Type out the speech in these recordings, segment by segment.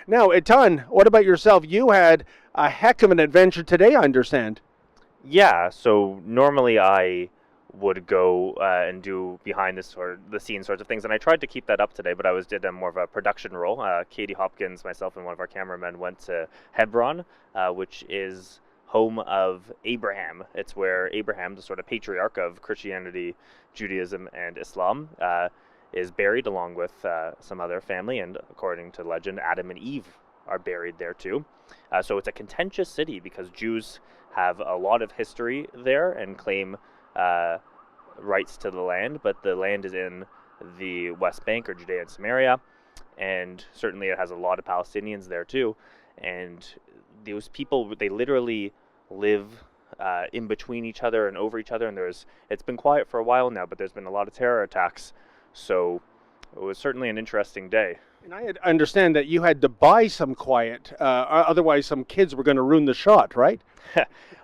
Now, Etan, what about yourself? You had a heck of an adventure today, I understand. Yeah, so normally I would go and do behind the scenes sorts of things, and I tried to keep that up today, but did a more of a production role. Katie Hopkins, myself, and one of our cameramen went to Hebron, which is home of Abraham. It's where Abraham, the sort of patriarch of Christianity, Judaism, and Islam, is buried along with some other family, and according to legend, Adam and Eve are buried there too. So it's a contentious city because Jews have a lot of history there and claim rights to the land, but the land is in the West Bank or Judea and Samaria, and certainly it has a lot of Palestinians there too. And those people, they literally live in between each other and over each other, and it's been quiet for a while now, but there's been a lot of terror attacks, so it was certainly an interesting day. And I understand that you had to buy some quiet, otherwise some kids were going to ruin the shot, right?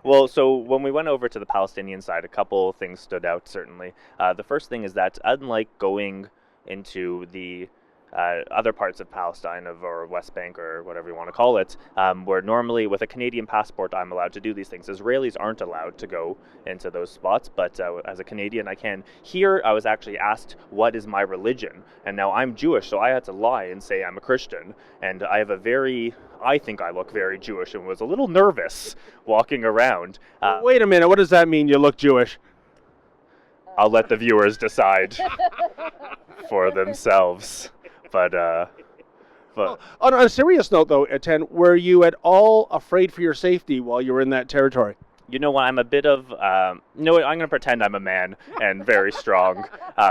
Well, so when we went over to the Palestinian side, a couple things stood out, certainly. The first thing is that unlike going into the other parts of Palestine or West Bank or whatever you want to call it, where normally with a Canadian passport I'm allowed to do these things. Israelis aren't allowed to go into those spots, but as a Canadian I can. Here I was actually asked what is my religion, and now I'm Jewish, so I had to lie and say I'm a Christian, and I think I look very Jewish and was a little nervous walking around. Wait a minute, what does that mean, you look Jewish? I'll let the viewers decide for themselves. But on a serious note, though, Etienne, were you at all afraid for your safety while you were in that territory? You know what, I'm a bit of, no, I'm going to pretend I'm a man and very strong.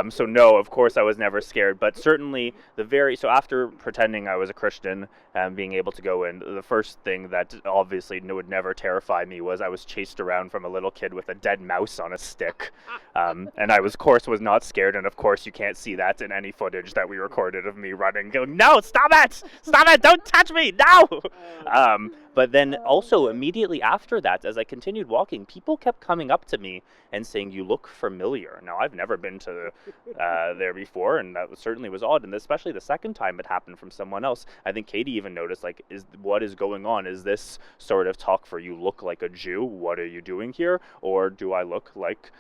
So no, of course I was never scared, but certainly so after pretending I was a Christian and being able to go in, the first thing that obviously would never terrify me was I was chased around from a little kid with a dead mouse on a stick. And I was not scared, and of course you can't see that in any footage that we recorded of me running, going, no, stop it, don't touch me, no! But then also immediately after that, as I continued walking, people kept coming up to me and saying, you look familiar. Now, I've never been to there before, and that certainly was odd. And especially the second time it happened from someone else. I think Katie even noticed, like, what is going on? Is this sort of talk for you look like a Jew? What are you doing here? Or do I look like,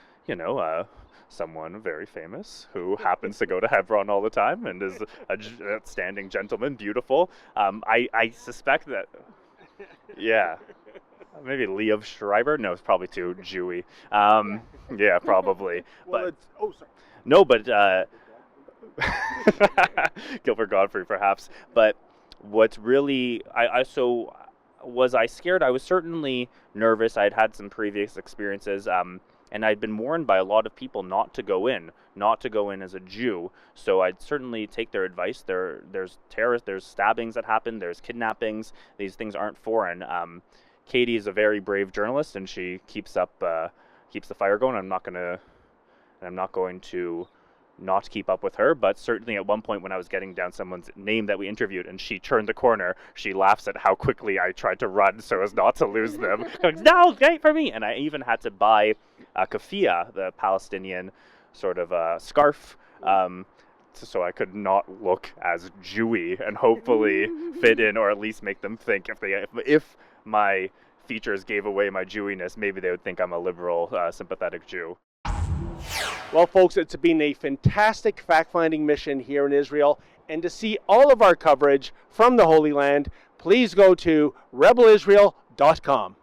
someone very famous who happens to go to Hebron all the time and is an outstanding gentleman, beautiful? I suspect that... Yeah, maybe Liev Schreiber. No, it's probably too Jewy. Yeah, probably. Well, sorry. No, but Gilbert Godfrey, perhaps. But what's really, was I scared? I was certainly nervous. I'd had some previous experiences, and I'd been warned by a lot of people not to go in as a Jew. So I'd certainly take their advice. There's terrorists, there's stabbings that happen, there's kidnappings. These things aren't foreign. Katie is a very brave journalist, and she keeps the fire going. I'm not going to not keep up with her, but certainly at one point when I was getting down someone's name that we interviewed and she turned the corner, she laughs at how quickly I tried to run so as not to lose them. Going, no, wait for me! And I even had to buy a keffiyeh, the Palestinian sort of scarf, so I could not look as Jewy and hopefully fit in, or at least make them think if my features gave away my Jewiness, maybe they would think I'm a liberal, sympathetic Jew. Well, folks, it's been a fantastic fact-finding mission here in Israel, and to see all of our coverage from the Holy Land, please go to rebelisrael.com.